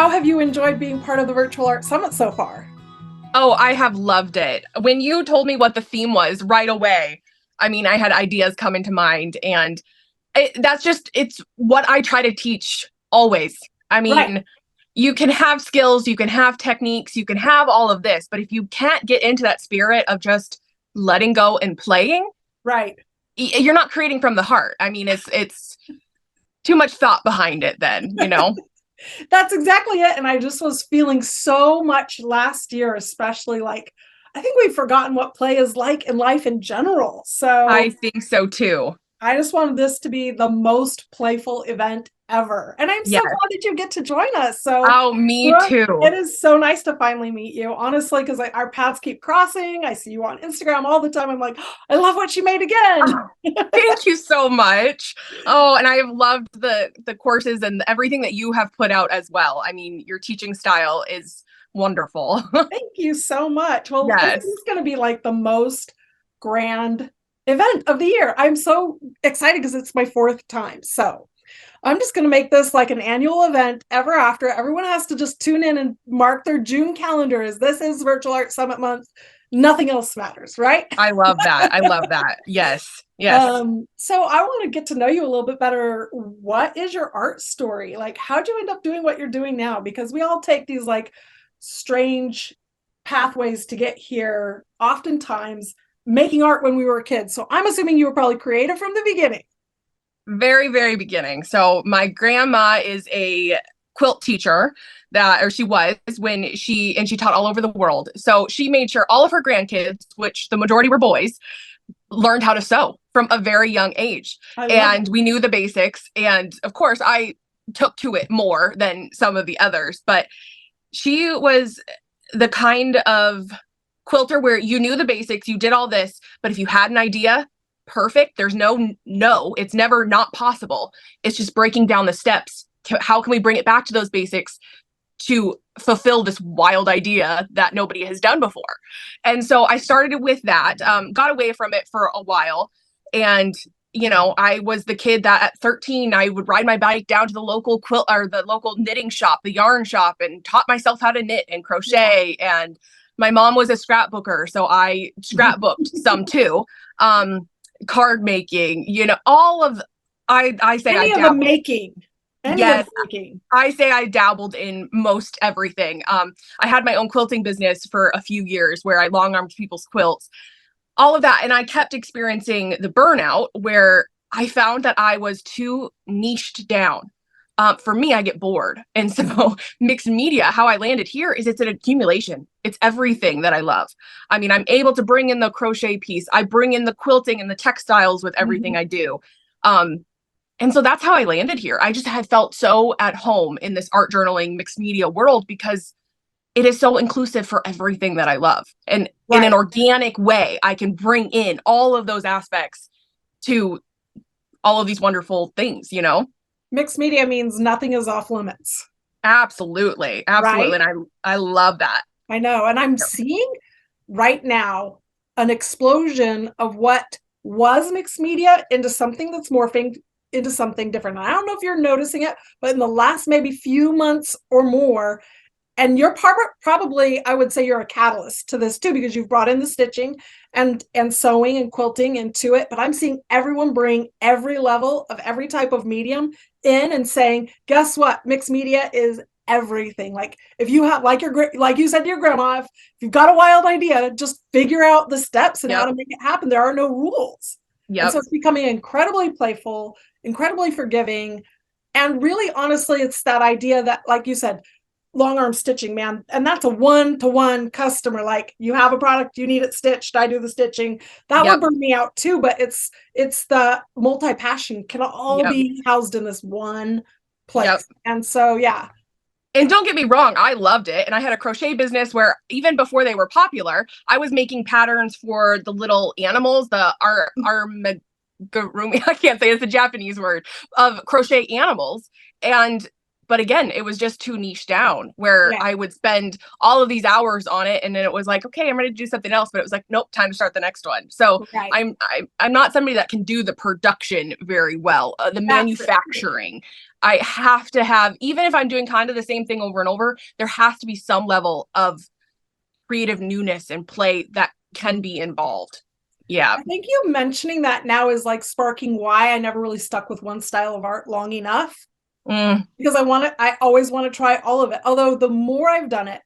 how have you enjoyed being part of the Virtual Art Summit so far? Oh, I have loved it. When you told me what the theme was right away, I mean, I had ideas come into mind, and it's what I try to teach always. I Right, mean, you can have skills, you can have techniques, you can have all of this, but if you can't get into that spirit of just letting go and playing, right. you're not creating from the heart. I mean, it's too much thought behind it then. That's exactly it. And I just was feeling so much last year, especially like I think we've forgotten what play is like in life in general. So I think so too. I just wanted this to be the most playful event ever. And I'm so Yes. glad that you get to join us. So, Oh, me Brooke, too. it is so nice to finally meet you, honestly, because our paths keep crossing. I see you on Instagram all the time. I'm like, oh, I love what she made again. Oh, thank you so much. Oh, and I have loved the courses and everything that you have put out as well. I mean, your teaching style is wonderful. Thank you so much. Well, this Yes. is going to be like the most grand event of the year. I'm so excited because it's my fourth time. So I'm just going to make this like an annual event ever after. Everyone has to just tune in and mark their June calendar as this is Virtual Art Summit month. Nothing else matters, right? I love that. I love that. Yes. Yes. So I want to get to know you a little bit better. What is your art story? Like, how'd you end up doing what you're doing now? Because we all take these like strange pathways to get here, oftentimes making art when we were kids. So I'm assuming you were probably creative from the beginning. Very, very beginning. So my grandma is a quilt teacher or she was when she taught all over the world. So she made sure all of her grandkids, which the majority were boys, learned how to sew from a very young age. I love it. And we knew the basics. And of course, I took to it more than some of the others, but she was the kind of quilter where you knew the basics, you did all this, but if you had an idea, perfect. There's no, it's never not possible. It's just breaking down the steps to how can we bring it back to those basics to fulfill this wild idea that nobody has done before. And so I started with that, got away from it for a while. And, I was the kid that at 13, I would ride my bike down to the local quilt or the local knitting shop, the yarn shop, and taught myself how to knit and crochet. And my mom was a scrapbooker, so I scrapbooked some too. Card making, all of, I say I Any of the dabbled. making, any of Yes, the making. I say I dabbled in most everything. I had my own quilting business for a few years where I long armed people's quilts, all of that. And I kept experiencing the burnout where I found that I was too niched down. For me, I get bored. And so mixed media, how I landed here is it's an accumulation. It's everything that I love. I mean, I'm able to bring in the crochet piece. I bring in the quilting and the textiles with everything I do. And so that's how I landed here. I just had felt so at home in this art journaling mixed media world because it is so inclusive for everything that I love. And in an Right. organic way, I can bring in all of those aspects to all of these wonderful things. Mixed media means nothing is off limits, Absolutely. Absolutely. right? And I love that. I know. And I'm seeing right now an explosion of what was mixed media into something that's morphing into something different. And I don't know if you're noticing it, but in the last maybe few months or more, and you're probably, I would say you're a catalyst to this too, because you've brought in the stitching and sewing and quilting into it. But I'm seeing everyone bring every level of every type of medium in and saying, guess what? Mixed media is everything. Like if you have, like you said to your grandma, if you've got a wild idea, just figure out the steps and how Yep. to make it happen. There are no rules. And so Yep. it's becoming incredibly playful, incredibly forgiving. And really, honestly, it's that idea that, like you said, long arm stitching, man. And that's a one-to-one customer. Like you have a product, you need it stitched, I do the stitching. That would Yep. burn me out too, but it's the multi-passion can all Yep. be housed in this one Yep. place. And so, yeah. And don't get me wrong, I loved it. And I had a crochet business where even before they were popular, I was making patterns for the little animals, the armagurumi, I can't say it's a Japanese word, of crochet animals. And But again, it was just too niche down where Yeah. I would spend all of these hours on it, and then it was like, okay, I'm ready to do something else. But it was like, nope, time to start the next one. So Right. I'm not somebody that can do the production very well, the That's it. manufacturing. I have to have, even if I'm doing kind of the same thing over and over, there has to be some level of creative newness and play that can be involved. Yeah. I think you mentioning that now is like sparking why I never really stuck with one style of art long enough. Because I always want to try all of it. Although the more I've done it,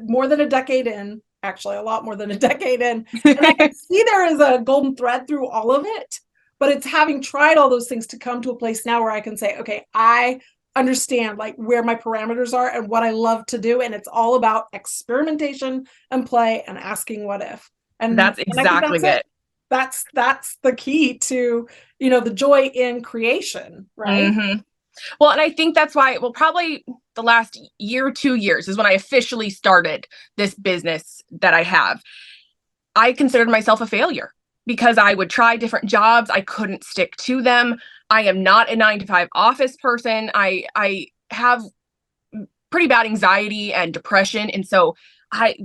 more than a decade in, actually a lot more than a decade in, and I can see there is a golden thread through all of it. But it's having tried all those things to come to a place now where I can say, okay, I understand like where my parameters are and what I love to do. And it's all about experimentation and play and asking what if. And That's exactly it. That's the key to, the joy in creation, right? Well, and I think that's why, well, probably the last year, 2 years is when I officially started this business that I have. I considered myself a failure because I would try different jobs. I couldn't stick to them. I am not a 9-to-5 office person. I have pretty bad anxiety and depression. And so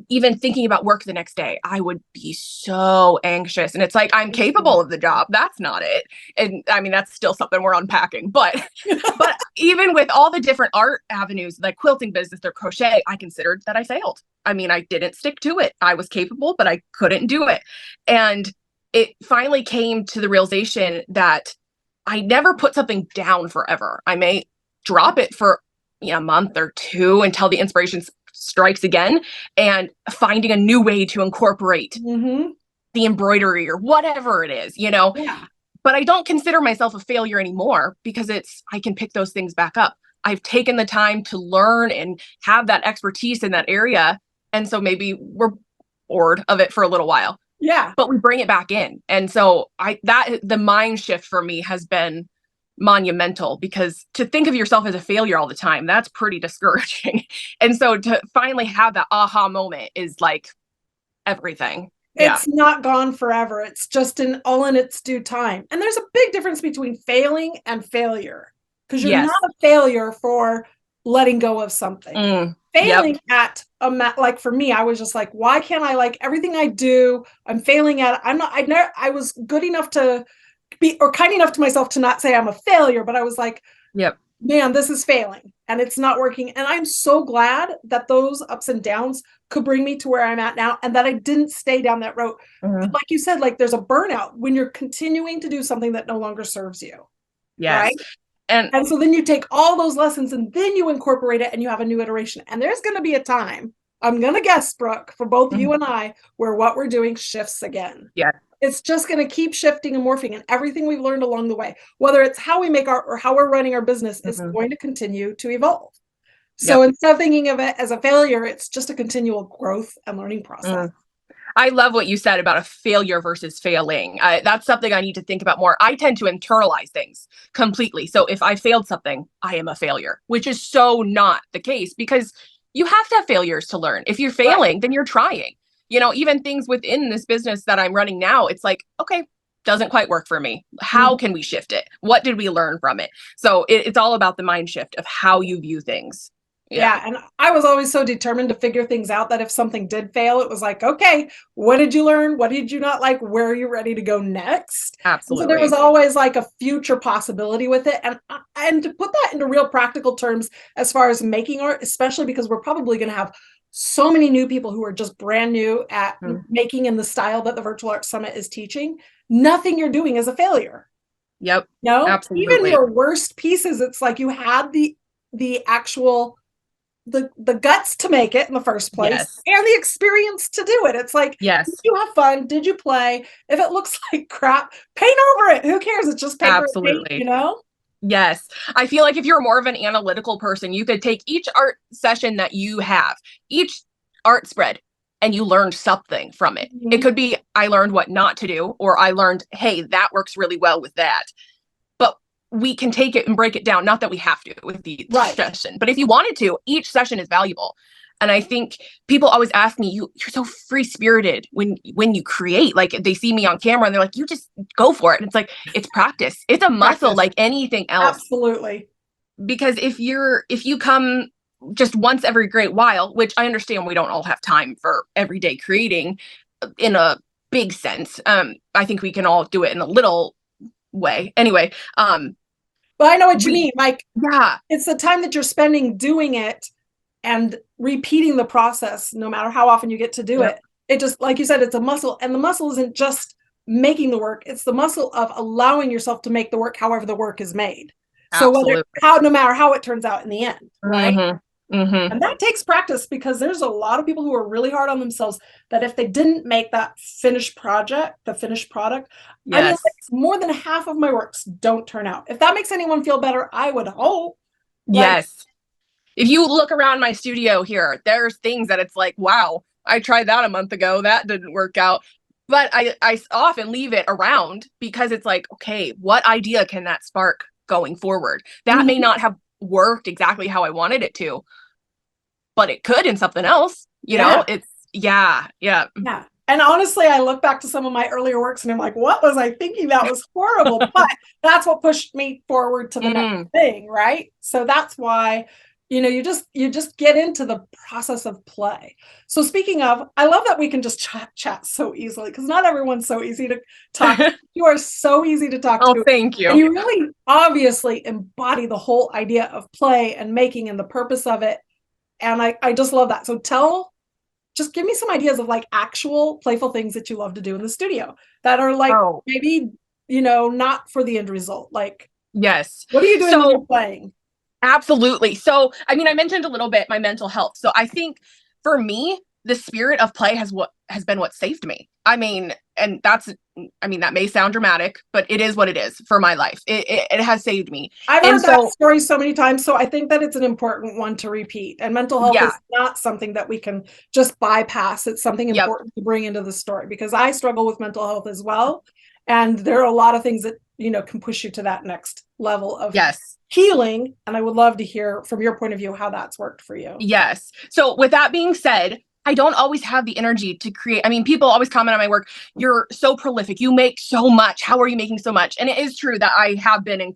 even thinking about work the next day, I would be so anxious. And it's like, I'm capable of the job. That's not it. And I mean, that's still something we're unpacking, but even with all the different art avenues, like quilting business or crochet, I considered that I failed. I mean, I didn't stick to it. I was capable, but I couldn't do it. And it finally came to the realization that I never put something down forever. I may drop it for a month or two until the inspiration strikes again, and finding a new way to incorporate the embroidery or whatever it is, Yeah. But I don't consider myself a failure anymore because I can pick those things back up. I've taken the time to learn and have that expertise in that area. And so maybe we're bored of it for a little while. Yeah. But we bring it back in. And so the mind shift for me has been monumental, because to think of yourself as a failure all the time, that's pretty discouraging. And so to finally have that aha moment is like everything. It's not gone forever. It's just all in its due time. And there's a big difference between failing and failure, because you're not a failure for letting go of something. Failing at like for me, I was just like, why can't I like everything I do? I'm failing at it. I was good enough to be, or kind enough to myself to not say I'm a failure, but I was like, man, this is failing and it's not working. And I'm so glad that those ups and downs could bring me to where I'm at now, and that I didn't stay down that road. Like you said, like there's a burnout when you're continuing to do something that no longer serves you. Yes. Right. And so then you take all those lessons and then you incorporate it and you have a new iteration. And there's going to be a time, I'm going to guess, Brooke, for both you and I, where what we're doing shifts again. Yeah. It's just going to keep shifting and morphing, and everything we've learned along the way, whether it's how we make art or how we're running our business, is going to continue to evolve. So instead of thinking of it as a failure, it's just a continual growth and learning process. I love what you said about a failure versus failing. That's something I need to think about more. I tend to internalize things completely. So if I failed something, I am a failure, which is so not the case, because you have to have failures to learn. If you're failing, then you're trying. Even things within this business that I'm running now, it's like, okay, doesn't quite work for me. How can we shift it? What did we learn from it? So it's all about the mind shift of how you view things. Yeah. And I was always so determined to figure things out that if something did fail, it was like, okay, what did you learn? What did you not like? Where are you ready to go next? Absolutely. And so there was always like a future possibility with it. And to put that into real practical terms, as far as making art, especially because we're probably going to have so many new people who are just brand new at making in the style that the Virtual Art Summit is teaching, nothing you're doing is a failure. Yep. No, absolutely. Even your worst pieces, it's like you had the actual the guts to make it in the first place, and the experience to do it. It's like, did you have fun? Did you play? If it looks like crap, paint over it. Who cares? It's just paper. Absolutely. And paint, Yes. I feel like if you're more of an analytical person, you could take each art session that you have, each art spread, and you learned something from it. It could be, I learned what not to do, or I learned, hey, that works really well with that. But we can take it and break it down. Not that we have to with the session, but if you wanted to, each session is valuable. And I think people always ask me, you're so free spirited when you create. Like they see me on camera and they're like, you just go for it. And it's like, it's practice. It's a muscle like anything else. Absolutely. because if you come just once every great while, which I understand we don't all have time for everyday creating in a big sense. I think we can all do it in a little way. Anyway, but I know what you mean. Like, yeah, it's the time that you're spending doing it and repeating the process, no matter how often you get to do yep. it. It just, like you said, it's a muscle, and the muscle isn't just making the work. It's the muscle of allowing yourself to make the work however the work is made. So no matter how it turns out in the end, right? Mm-hmm. Mm-hmm. And that takes practice, because there's a lot of people who are really hard on themselves that if they didn't make that finished product, yes. I mean, like, more than half of my works don't turn out. If that makes anyone feel better, I would hope. Yes. If you look around my studio here, there's things that it's like, wow, I tried that a month ago. That didn't work out. But I often leave it around because it's like, okay, what idea can that spark going forward? That may not have worked exactly how I wanted it to, but it could in something else, you know? It's, yeah. And honestly, I look back to some of my earlier works and I'm like, what was I thinking? That was horrible. But that's what pushed me forward to the next thing, right? So that's why, you just get into the process of play. So speaking of, I love that we can just chat so easily, because not everyone's so easy to talk to. You are so easy to talk to. Oh, thank you. And you really obviously embody the whole idea of play and making and the purpose of it. And I just love that. So just give me some ideas of like actual playful things that you love to do in the studio that are like, maybe, not for the end result. Like, yes. What are you doing when you're playing? Absolutely. So, I mean, I mentioned a little bit my mental health. So I think for me, the spirit of play has been what saved me. I mean, and that may sound dramatic, but it is what it is for my life. It has saved me. I've heard that story so many times. So I think that it's an important one to repeat. And mental health is not something that we can just bypass. It's something important to bring into the story, because I struggle with mental health as well. And there are a lot of things that, can push you to that next level of healing. And I would love to hear from your point of view how that's worked for you. Yes. So with that being said, I don't always have the energy to create. I mean, people always comment on my work. You're so prolific. You make so much. How are you making so much? And it is true that I have been in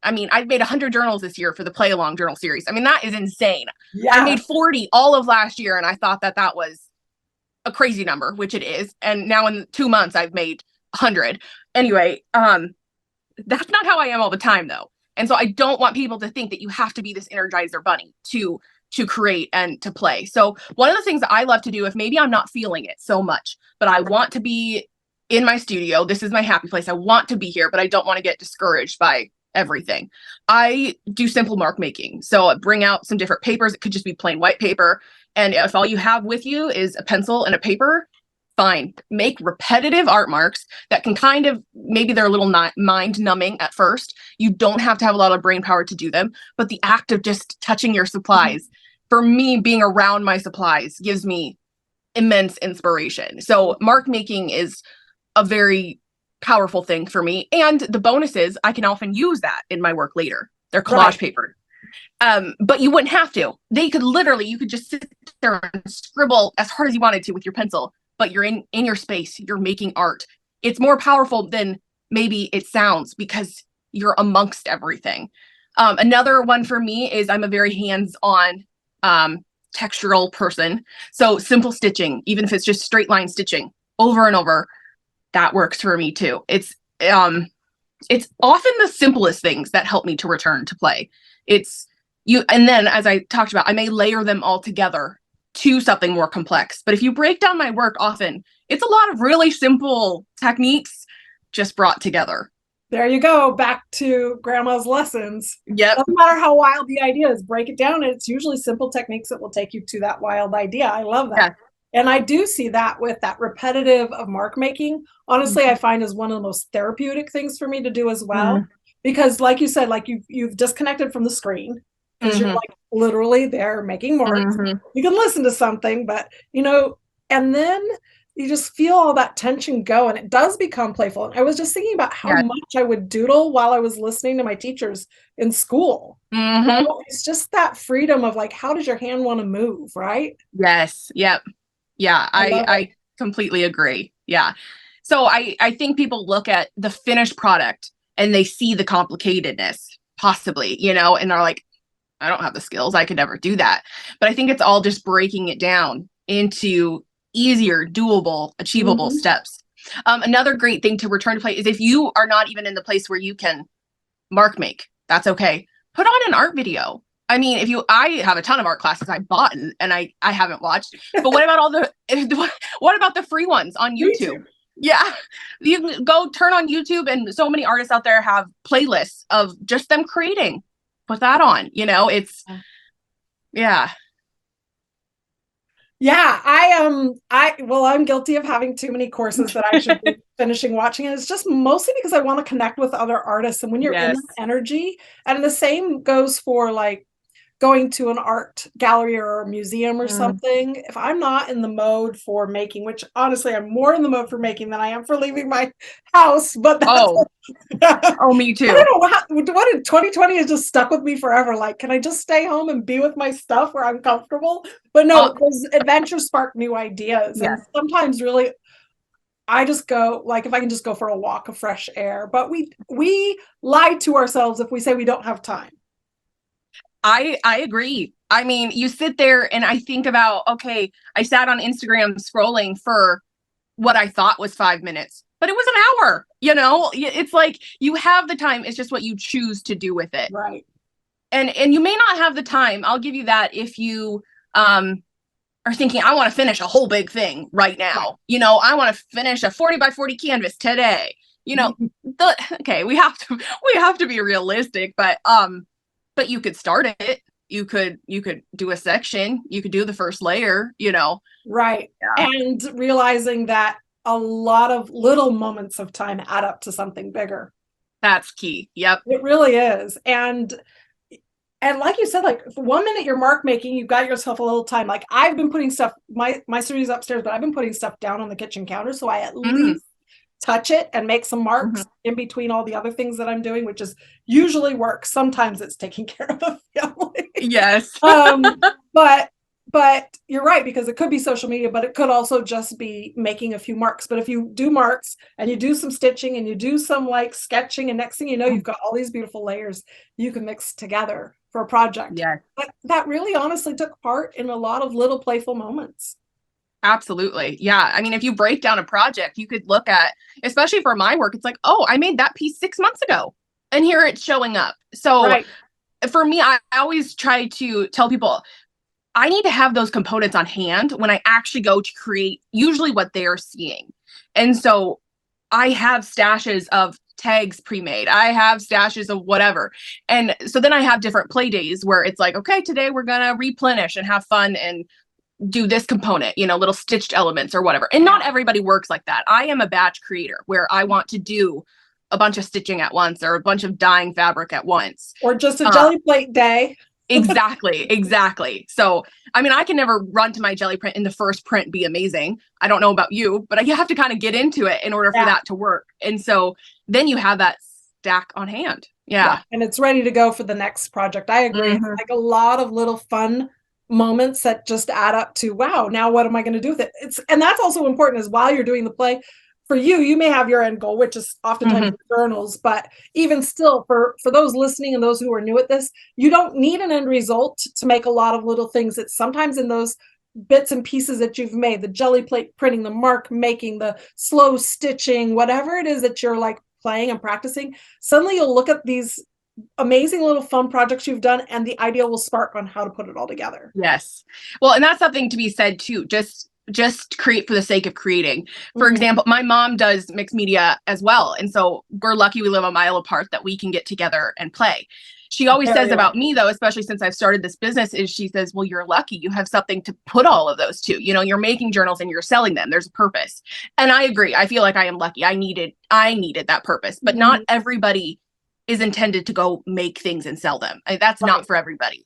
I've made 100 journals this year for the Play Along journal series. I mean, that is insane. Yeah. I made 40 all of last year. And I thought that was a crazy number, which it is. And now in 2 months, I've made 100. Anyway, that's not how I am all the time, though. And so I don't want people to think that you have to be this Energizer bunny to create and to play. So one of the things that I love to do, if maybe I'm not feeling it so much, but I want to be in my studio, this is my happy place, I want to be here, but I don't want to get discouraged by everything. I do simple mark making. So I bring out some different papers. It could just be plain white paper. And if all you have with you is a pencil and a paper, fine. Make repetitive art marks that can kind of, maybe they're a little mind numbing at first. You don't have to have a lot of brain power to do them, but the act of just touching your supplies, for me, being around my supplies gives me immense inspiration. So mark making is a very powerful thing for me. And the bonus is I can often use that in my work later. They're collage paper. But you wouldn't have to. You could just sit there and scribble as hard as you wanted to with your pencil, but you're in your space, you're making art. It's more powerful than maybe it sounds because you're amongst everything. Another one for me is I'm a very hands-on textural person. So simple stitching, even if it's just straight line stitching over and over, that works for me too. It's often the simplest things that help me to return to play. And then as I talked about, I may layer them all together to something more complex. But if you break down my work, often it's a lot of really simple techniques just brought together. There you go. Back to grandma's lessons. Yep. Doesn't matter how wild the idea is, break it down. And it's usually simple techniques that will take you to that wild idea. I love that. Yeah. And I do see that with that repetitive of mark making. Honestly, I find is one of the most therapeutic things for me to do as well. Because like you said, like you've disconnected from the screen, because you're like literally there making marks. You can listen to something, but and then you just feel all that tension go, and it does become playful. And I was just thinking about how much I would doodle while I was listening to my teachers in school. It's just that freedom of like, how does your hand want to move, right? Yes. Yep. Yeah, I completely agree. Yeah. So I think people look at the finished product and they see the complicatedness possibly, and they're like, I don't have the skills. I could never do that. But I think it's all just breaking it down into easier, doable, achievable steps. Another great thing to return to play is if you are not even in the place where you can mark make, that's okay. Put on an art video. I mean, I have a ton of art classes I bought and I haven't watched, but what about what about the free ones on YouTube? Yeah, you can go turn on YouTube, and so many artists out there have playlists of just them creating. Put that on, it's, yeah. Yeah, I'm guilty of having too many courses that I should be finishing watching. And it's just mostly because I want to connect with other artists. And when you're in that energy, and the same goes for like going to an art gallery or a museum or something, if I'm not in the mode for making, which honestly I'm more in the mode for making than I am for leaving my house, but me too. I don't know what in 2020 has just stuck with me forever. Like, can I just stay home and be with my stuff where I'm comfortable? But no, those adventures spark new ideas. And sometimes really I just go, like, if I can just go for a walk of fresh air. But we lie to ourselves if we say we don't have time. I agree. I mean, you sit there and I think about, okay, I sat on Instagram scrolling for what I thought was 5 minutes, but it was an hour, it's like you have the time. It's just what you choose to do with it. Right. And you may not have the time. I'll give you that if you are thinking, I want to finish a whole big thing right now. I want to finish a 40 by 40 canvas today. Okay, we have to be realistic, but you could start it. You could do a section. You could do the first layer, Right. Yeah. And realizing that a lot of little moments of time add up to something bigger. That's key. Yep. It really is. And like you said, like for 1 minute you're mark making, you've got yourself a little time. Like I've been putting stuff, my studios upstairs, but I've been putting stuff down on the kitchen counter. So I at least touch it and make some marks in between all the other things that I'm doing, which is usually work. Sometimes it's taking care of the family. Yes. But you're right, because it could be social media, but it could also just be making a few marks. But if you do marks and you do some stitching and you do some like sketching, and next thing you know, you've got all these beautiful layers you can mix together for a project. Yeah. That really honestly took part in a lot of little playful moments. Absolutely. Yeah. I mean, if you break down a project, you could look at, especially for my work, it's like, oh, I made that piece 6 months ago and here it's showing up. So for me, I always try to tell people, I need to have those components on hand when I actually go to create usually what they're seeing. And so I have stashes of tags pre-made. I have stashes of whatever. And so then I have different play days where it's like, okay, today we're going to replenish and have fun and do this component, little stitched elements or whatever. And not everybody works like that. I am a batch creator where I want to do a bunch of stitching at once or a bunch of dyeing fabric at once. Or just a jelly plate day. Exactly. So, I mean, I can never run to my jelly print in the first print be amazing. I don't know about you, but you have to kind of get into it in order for that to work. And so then you have that stack on hand. Yeah. And it's ready to go for the next project. I agree. It's like a lot of little fun moments that just add up to, wow, now what am I going to do with it? And that's also important, is while you're doing the play, for you may have your end goal, which is oftentimes journals, but even still for those listening and those who are new at this, you don't need an end result to make a lot of little things. It's sometimes in those bits and pieces that you've made, the jelly plate printing, the mark making, the slow stitching, whatever it is that you're like playing and practicing, suddenly you'll look at these amazing little fun projects you've done and the idea will spark on how to put it all together. Yes. Well, and that's something to be said too. Just create for the sake of creating. For example, my mom does mixed media as well. And so we're lucky we live a mile apart that we can get together and play. She always says about me, though, especially since I've started this business, is she says, well, you're lucky. You have something to put all of those to. You're making journals and you're selling them. There's a purpose. And I agree. I feel like I am lucky. I needed that purpose. But not everybody is intended to go make things and sell them. That's not for everybody.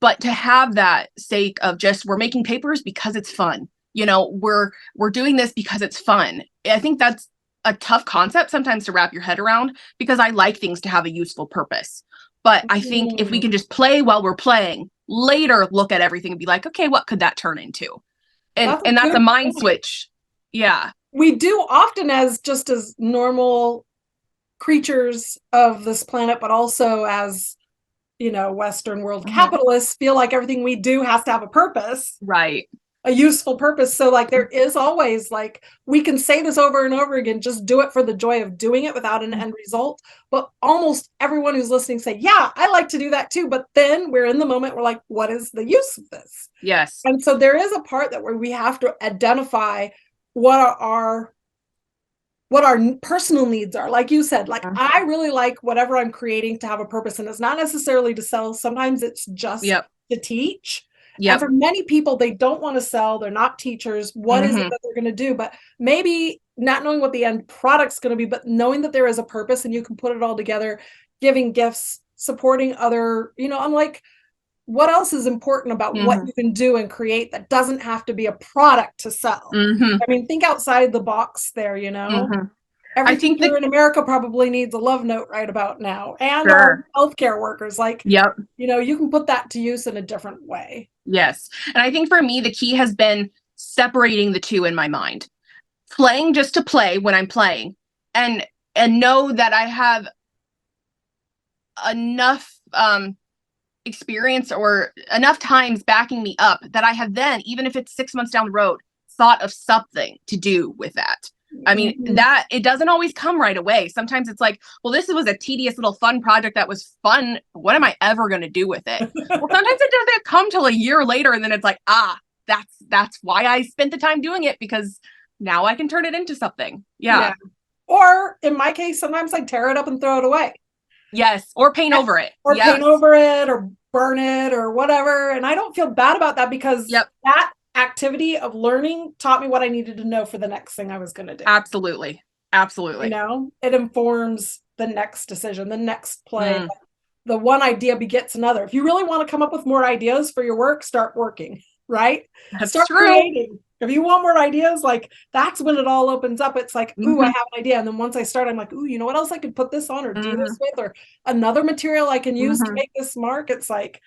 But to have that sake of just, we're making papers because it's fun. We're doing this because it's fun. I think that's a tough concept sometimes to wrap your head around, because I like things to have a useful purpose. But I think if we can just play while we're playing, later look at everything and be like, okay, what could that turn into? And that's a mind switch. Yeah. We do often as normal creatures of this planet, but also as, Western world Mhm. capitalists feel like everything we do has to have a purpose, Right. a useful purpose. So like there is always like, we can say this over and over again, just do it for the joy of doing it without an end result. But almost everyone who's listening say, yeah, I like to do that too. But then we're in the moment, we're like, what is the use of this? Yes. And so there is a part that where we have to identify what our personal needs are. Like you said, like I really like whatever I'm creating to have a purpose, and it's not necessarily to sell. Sometimes it's just Yep. to teach. And Yep. for many people, they don't want to sell. They're not teachers. What is it that they're going to do? But maybe not knowing what the end product's going to be, but knowing that there is a purpose and you can put it all together, giving gifts, supporting other, I'm like, what else is important about what you can do and create that doesn't have to be a product to sell? I mean, think outside the box there, Every I think teacher in America probably needs a love note right about now, and our sure. healthcare workers. Like, Yep. you can put that to use in a different way. Yes. And I think for me, the key has been separating the two in my mind. Playing just to play when I'm playing, and know that I have enough experience or enough times backing me up that I have then, even if it's 6 months down the road, thought of something to do with that. I mean, that it doesn't always come right away. Sometimes it's like, well, this was a tedious little fun project that was fun. What am I ever going to do with it? Well, sometimes it doesn't come till a year later, and then it's like, that's why I spent the time doing it, because now I can turn it into something. Yeah. Or in my case, sometimes I tear it up and throw it away. Yes. Or paint over it. Or paint over it, or burn it, or whatever. And I don't feel bad about that, because that activity of learning taught me what I needed to know for the next thing I was going to do. Absolutely. Absolutely. It informs the next decision, the next play. The one idea begets another. If you really want to come up with more ideas for your work, start working, right? That's start true. Creating. If you want more ideas, like that's when it all opens up. It's like, ooh, I have an idea. And then once I start, I'm like, ooh, you know what else I could put this on or do this with, or another material I can use to make this mark. It's like,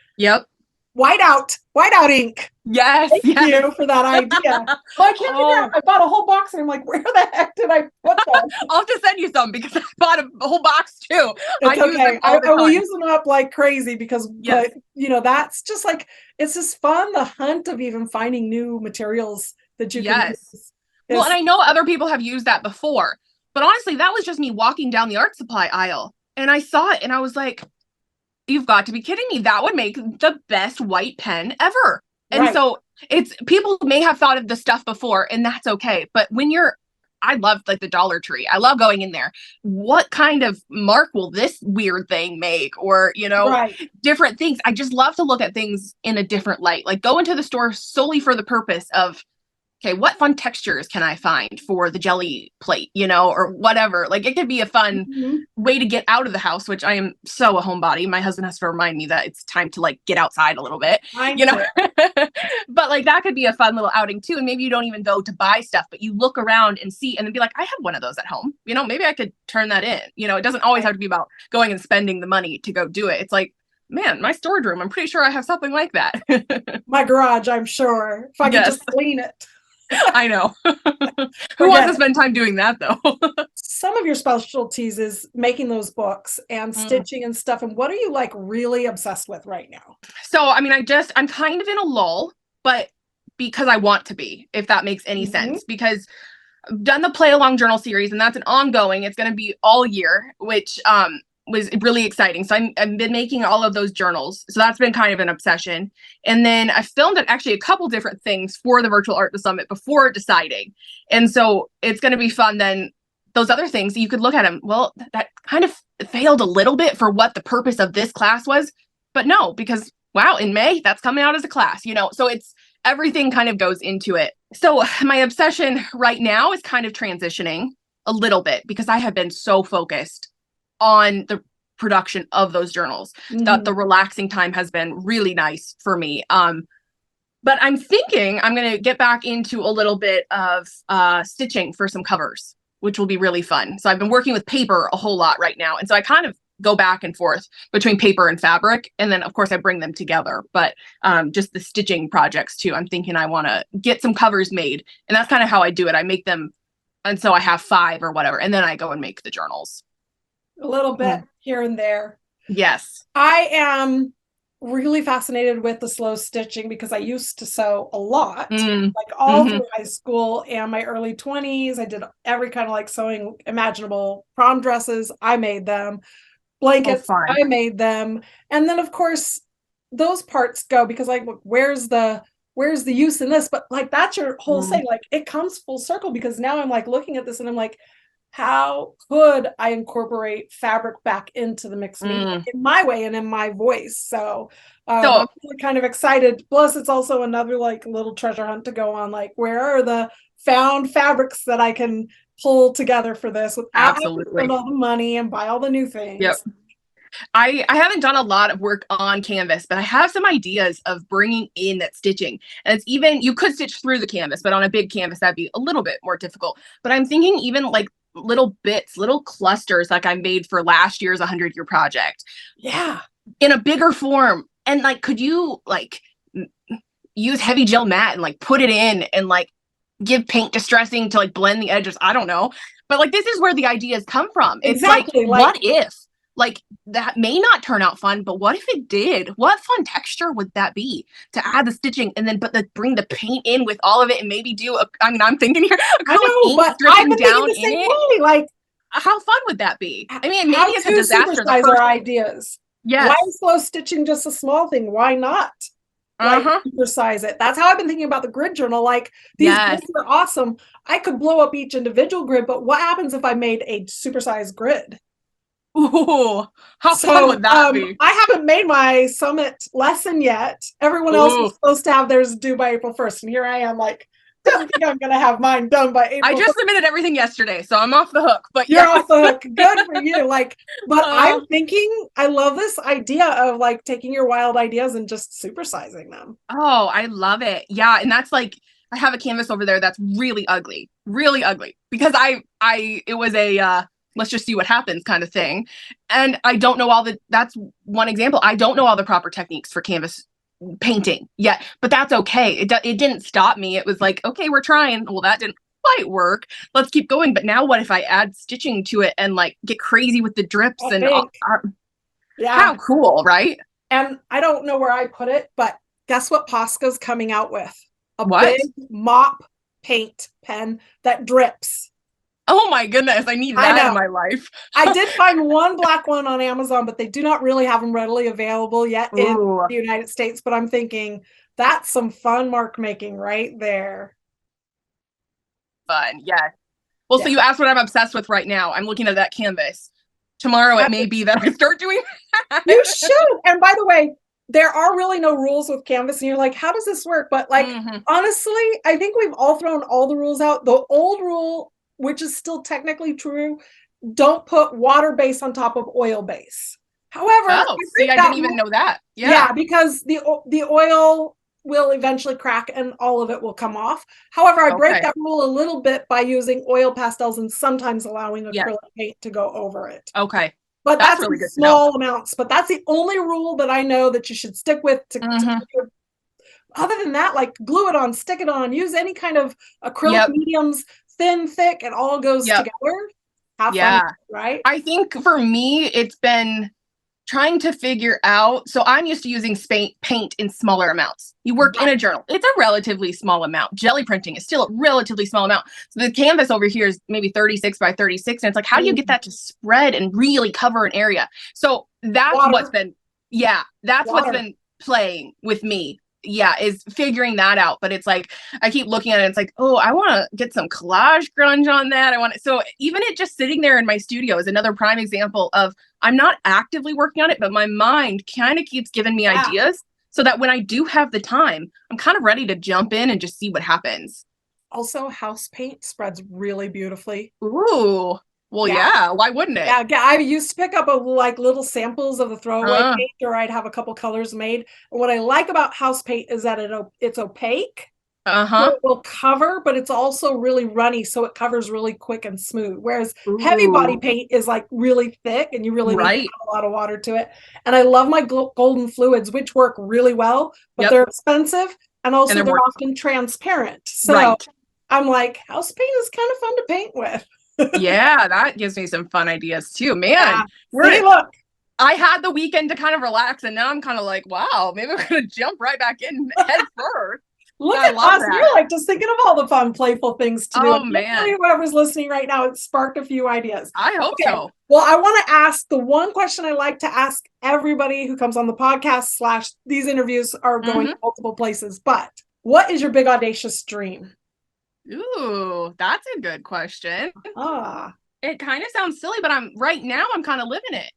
whiteout ink. Yes. Thank you for that idea. I can't figure out. I bought a whole box and I'm like, where the heck did I put them? I'll just send you some, because I bought a whole box too. It's okay. I will use them up like crazy, because but that's just like, it's just fun, the hunt of even finding new materials that you can use. Well, and I know other people have used that before, but honestly, that was just me walking down the art supply aisle and I saw it and I was like, you've got to be kidding me. That would make the best white pen ever. And so it's, people may have thought of the stuff before, and that's okay. But when I love like the Dollar Tree. I love going in there. What kind of mark will this weird thing make? Or, different things. I just love to look at things in a different light. Like go into the store solely for the purpose of, okay, what fun textures can I find for the jelly plate, or whatever. Like it could be a fun way to get out of the house, which I am so a homebody. My husband has to remind me that it's time to like get outside a little bit, but like that could be a fun little outing too. And maybe you don't even go to buy stuff, but you look around and see, and then be like, I have one of those at home, maybe I could turn that in. It doesn't always have to be about going and spending the money to go do it. It's like, man, my storage room, I'm pretty sure I have something like that. My garage, I'm sure, if I could just clean it. I know. Who wants to spend time doing that though? Some of your specialties is making those books and stitching and stuff. And what are you like really obsessed with right now? So, I mean, I'm kind of in a lull, but because I want to be, if that makes any sense, because I've done the play along journal series and that's an ongoing, it's going to be all year, which, was really exciting. So I've been making all of those journals. So that's been kind of an obsession. And then I filmed actually a couple different things for the Virtual Art Summit before deciding. And so it's going to be fun then. Those other things, you could look at them. Well, that kind of failed a little bit for what the purpose of this class was. But no, because wow, in May, that's coming out as a class, so it's everything kind of goes into it. So my obsession right now is kind of transitioning a little bit, because I have been so focused on the production of those journals that the relaxing time has been really nice for me. But I'm thinking I'm going to get back into a little bit of stitching for some covers, which will be really fun. So I've been working with paper a whole lot right now. And so I kind of go back and forth between paper and fabric. And then of course I bring them together, but just the stitching projects too. I'm thinking I want to get some covers made, and that's kind of how I do it. I make them. And so I have 5 or whatever, and then I go and make the journals. a little bit here and there. Yes. I am really fascinated with the slow stitching because I used to sew a lot, like all through high school and my early 20s. I did every kind of like sewing imaginable. Prom dresses, I made them. Blankets, I made them. And then of course those parts go because like where's the use in this? But like that's your whole thing. Like it comes full circle because now I'm like looking at this and I'm like, how could I incorporate fabric back into the mixed media in my way and in my voice? So I'm really kind of excited. Plus, it's also another like little treasure hunt to go on. Like, where are the found fabrics that I can pull together for this without having to spend all the money and buy all the new things? Yep. I haven't done a lot of work on canvas, but I have some ideas of bringing in that stitching. And it's even, you could stitch through the canvas, but on a big canvas, that'd be a little bit more difficult. But I'm thinking even like little bits, little clusters like I made for last year's 100-year project. Yeah. In a bigger form. And like, could you like use heavy gel mat and like put it in and like give paint distressing to like blend the edges? I don't know. But like, this is where the ideas come from. It's exactly. like, what if? Like that may not turn out fun, but what if it did? What fun texture would that be to add the stitching and then bring the paint in with all of it and maybe do I'm thinking here acrylic ink dripping down in it. Like how fun would that be? I mean, maybe it's a disaster. Our ideas. Yes. Why is slow stitching just a small thing? Why not? Like, supersize it. That's how I've been thinking about the grid journal. Like these grids are awesome. I could blow up each individual grid, but what happens if I made a supersized grid? Ooh, how fun would that be? I haven't made my summit lesson yet. Everyone else was supposed to have theirs due by April 1st. And here I am like, don't think I'm going to have mine done by April 1st. I just submitted everything yesterday, so I'm off the hook. But you're off the hook. Good for you. Like, but I'm thinking, I love this idea of like taking your wild ideas and just supersizing them. Oh, I love it. Yeah. And that's like, I have a canvas over there that's really ugly because it was a, let's just see what happens kind of thing. And I don't know that's one example. I don't know all the proper techniques for canvas painting yet, but that's okay. It didn't stop me. It was like, okay, we're trying. Well, that didn't quite work. Let's keep going. But now what if I add stitching to it and like get crazy with the drips how cool, right? And I don't know where I put it, but guess what Posca's coming out with? A big mop paint pen that drips. Oh my goodness, I need that in my life. I did find one black one on Amazon, but they do not really have them readily available yet in the United States. But I'm thinking that's some fun mark making right there. Fun, yeah. Well, so you asked what I'm obsessed with right now. I'm looking at that canvas. Tomorrow it may be that I start doing that. You should. And by the way, there are really no rules with canvas, and you're like, how does this work? But like, honestly, I think we've all thrown all the rules out. The old rule, which is still technically true, don't put water base on top of oil base. However, I didn't even know that. Yeah, because the oil will eventually crack and all of it will come off. However, I break that rule a little bit by using oil pastels and sometimes allowing acrylic paint to go over it. Okay. But that's really good small amounts. But that's the only rule that I know that you should stick with. Other than that, like glue it on, stick it on, use any kind of acrylic mediums, thin, thick, it all goes together. Have fun, right? I think for me, it's been trying to figure out. So I'm used to using paint in smaller amounts. You work in a journal. It's a relatively small amount. Jelly printing is still a relatively small amount. So the canvas over here is maybe 36 by 36. And it's like, how do you get that to spread and really cover an area? So that's what's been playing with me. Yeah, is figuring that out. But it's like, I keep looking at it. It's like, oh, I want to get some collage grunge on that. So even it just sitting there in my studio is another prime example of I'm not actively working on it, but my mind kind of keeps giving me ideas so that when I do have the time, I'm kind of ready to jump in and just see what happens. Also, house paint spreads really beautifully. Ooh. Well, yeah, why wouldn't it? Yeah, I used to pick up little samples of the throwaway paint, or I'd have a couple colors made. And what I like about house paint is that it's opaque. So it will cover, but it's also really runny, so it covers really quick and smooth. Whereas heavy body paint is like really thick, and you really need to add a lot of water to it. And I love my golden fluids, which work really well, but they're expensive, and also they're often transparent. So I'm like, house paint is kind of fun to paint with. Yeah, that gives me some fun ideas too. Man, Yeah. See, look, I had the weekend to kind of relax, and now I'm kind of like, wow, maybe we're gonna jump right back in head first. look I at love us. that. We're like just thinking of all the fun, playful things to do. Oh And hopefully, man, whoever's listening right now, it sparked a few ideas. I hope Okay. so. Well, I want to ask the one question I like to ask everybody who comes on the podcast slash these interviews are going to multiple places. But what is your big audacious dream? Ooh, that's a good question. Ah, It kind of sounds silly, but I'm kind of living it.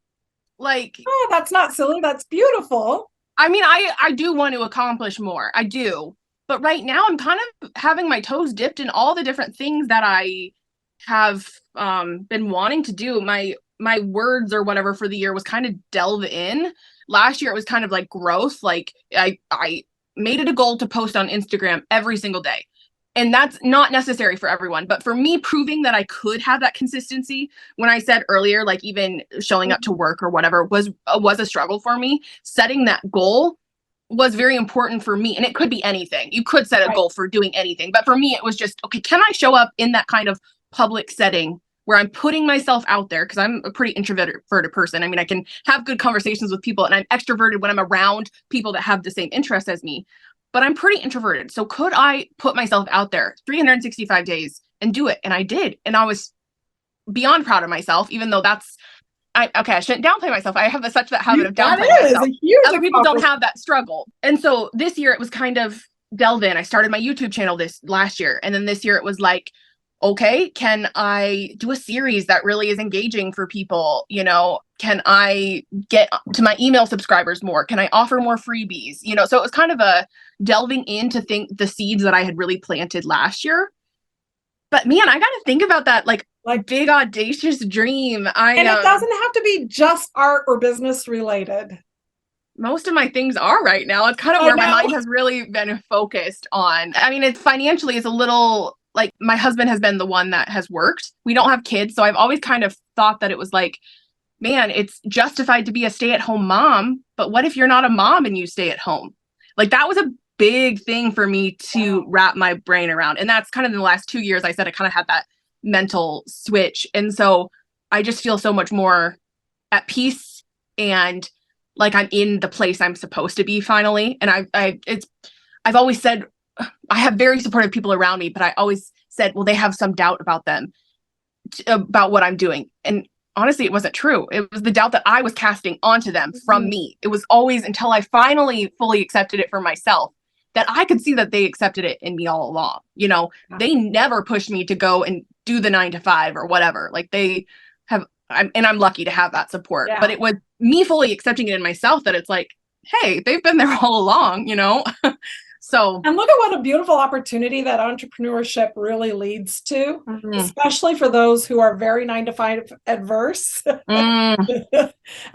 Like, oh, that's not silly. That's beautiful. I mean, I do want to accomplish more. I do. But right now I'm kind of having my toes dipped in all the different things that I have been wanting to do. My words or whatever for the year was kind of delve in. Last year it was kind of like growth. Like I made it a goal to post on Instagram every single day. And that's not necessary for everyone, but for me, proving that I could have that consistency, when I said earlier, like even showing up to work or whatever was a struggle for me. Setting that goal was very important for me, and it could be anything. You could set a Right. goal for doing anything, but for me, it was just, okay, can I show up in that kind of public setting where I'm putting myself out there? Because I'm a pretty introverted person. I mean, I can have good conversations with people, and I'm extroverted when I'm around people that have the same interests as me, but I'm pretty introverted. So could I put myself out there 365 days and do it? And I did. And I was beyond proud of myself, even though I shouldn't downplay myself. I have such that habit of That downplaying is myself. a huge Other people don't have that struggle. And so this year it was kind of delve in. I started my YouTube channel this last year. And then this year it was like, okay, can I do a series that really is engaging for people? You know, can I get to my email subscribers more? Can I offer more freebies? You know, so it was kind of a delving into the seeds that I had really planted last year. But man, I got to think about that like big audacious dream. And it doesn't have to be just art or business related. Most of my things are right now. It's kind of where my mind has really been focused on. I mean, it's financially is a little like my husband has been the one that has worked. We don't have kids, so I've always kind of thought that it was like, man, it's justified to be a stay-at-home mom, but what if you're not a mom and you stay at home? Like that was a big thing for me to wrap my brain around. And that's kind of in the last 2 years, I said I kind of had that mental switch. And so I just feel so much more at peace and like I'm in the place I'm supposed to be finally. And I've always said I have very supportive people around me, but I always said, well, they have some doubt about them, about what I'm doing. And honestly, it wasn't true. It was the doubt that I was casting onto them from me. It was always until I finally fully accepted it for myself that I could see that they accepted it in me all along. You know, they never pushed me to go and do the 9 to 5 or whatever. Like they have, and I'm lucky to have that support, but it was me fully accepting it in myself that it's like, hey, they've been there all along, you know? So, and look at what a beautiful opportunity that entrepreneurship really leads to, especially for those who are very 9 to 5 adverse. And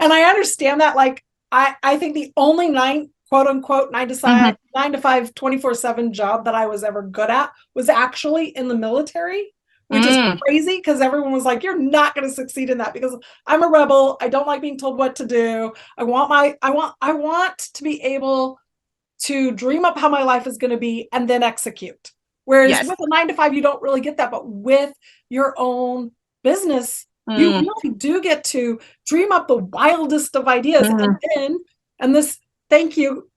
I understand that. Like, I think the only quote unquote 9 to 5, 24/7 job that I was ever good at was actually in the military, which is crazy because everyone was like, you're not going to succeed in that because I'm a rebel. I don't like being told what to do. I want to be able to dream up how my life is going to be and then execute. Whereas with a 9 to 5, you don't really get that. But with your own business, you really do get to dream up the wildest of ideas. And this, thank you,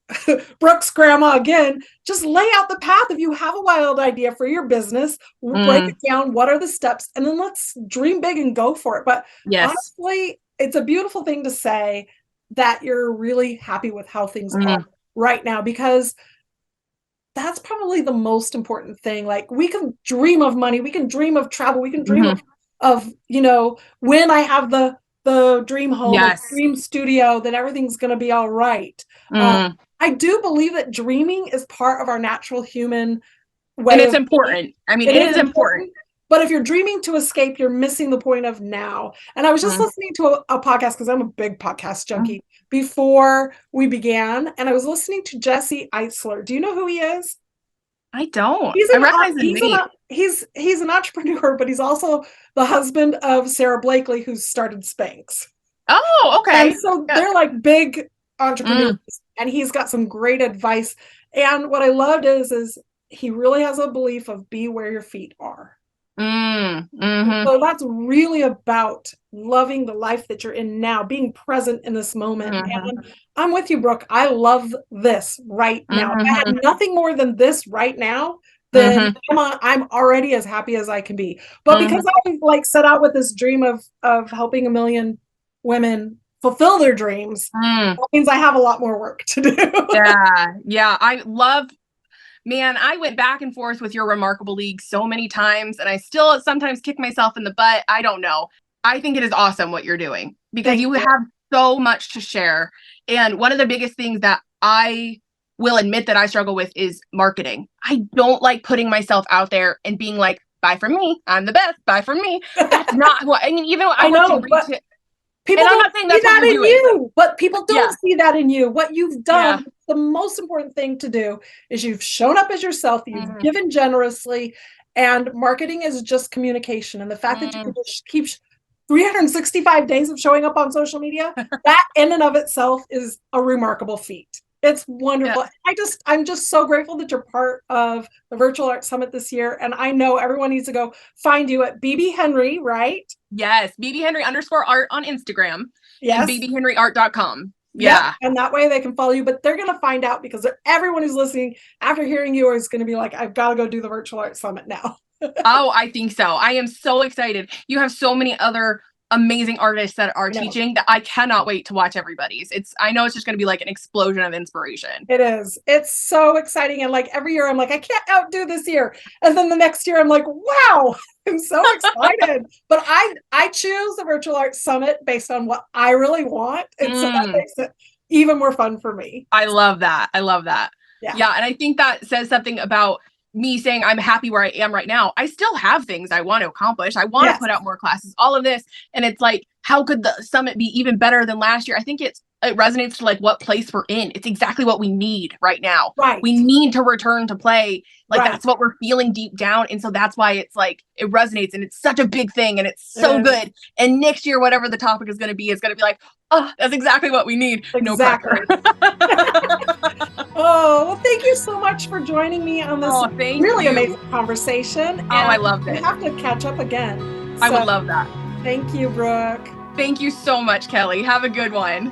Brooke's grandma again, just lay out the path. If you have a wild idea for your business, we'll break it down. What are the steps? And then let's dream big and go for it. But honestly, it's a beautiful thing to say that you're really happy with how things are right now, because that's probably the most important thing. Like we can dream of money, we can dream of travel, we can dream of, you know, when I have the dream home, the dream studio, then everything's going to be all right. I do believe that dreaming is part of our natural human way. And it's important. I mean, it is important. But if you're dreaming to escape, you're missing the point of now. And I was just listening to a podcast because I'm a big podcast junkie before we began. And I was listening to Jesse Eitzler. Do you know who he is? I don't. I recognize his name. He's an entrepreneur, but he's also the husband of Sarah Blakely, who started Spanx. Oh, okay. And so they're like big entrepreneurs, and he's got some great advice. And what I loved is he really has a belief of be where your feet are. So that's really about loving the life that you're in now, being present in this moment. And I'm with you, Brooke. I love this right now. If I had nothing more than this right now, then I'm already as happy as I can be. But because I like set out with this dream of helping 1 million women fulfill their dreams, that means I have a lot more work to do. Yeah. Man, I went back and forth with your Remarkable League so many times, and I still sometimes kick myself in the butt. I don't know. I think it is awesome what you're doing, because you have so much to share. And one of the biggest things that I will admit that I struggle with is marketing. I don't like putting myself out there and being like, buy from me. I'm the best. Buy from me. That's not what I mean. Even though I want to reach it. People don't see that in you, but people don't see that in you. What you've done, the most important thing to do is you've shown up as yourself, you've given generously, and marketing is just communication. And the fact that you can just keep 365 days of showing up on social media, that in and of itself is a remarkable feat. It's wonderful. I'm just so grateful that you're part of the Virtual Art Summit this year. And I know everyone needs to go find you at BB Henry, right? Yes. BB Henry _art on Instagram. Yes. And bbhenryart.com. Yeah. And that way they can follow you, but they're going to find out, because everyone who's listening after hearing you is going to be like, I've got to go do the Virtual Art Summit now. Oh, I think so. I am so excited. You have so many other amazing artists that are teaching that I cannot wait to watch everybody's. I know it's just going to be like an explosion of inspiration. It is. It's so exciting. And like every year I'm like, I can't outdo this year. And then the next year I'm like, wow, I'm so excited. But I choose the Virtual Art Summit based on what I really want. And so that makes it even more fun for me. I love that. Yeah. And I think that says something about me saying I'm happy where I am right now. I still have things I want to accomplish. I want to put out more classes, all of this. And it's like, how could the summit be even better than last year? I think it resonates to like what place we're in. It's exactly what we need right now. Right. We need to return to play. Like that's what we're feeling deep down. And so that's why it's like, it resonates, and it's such a big thing, and it's so good. And next year, whatever the topic is going to be like, oh, that's exactly what we need. Exactly. No pressure. Oh, well, thank you so much for joining me on this really amazing conversation. And I loved it. We have to catch up again. I would love that. Thank you, Brooke. Thank you so much, Kelly. Have a good one.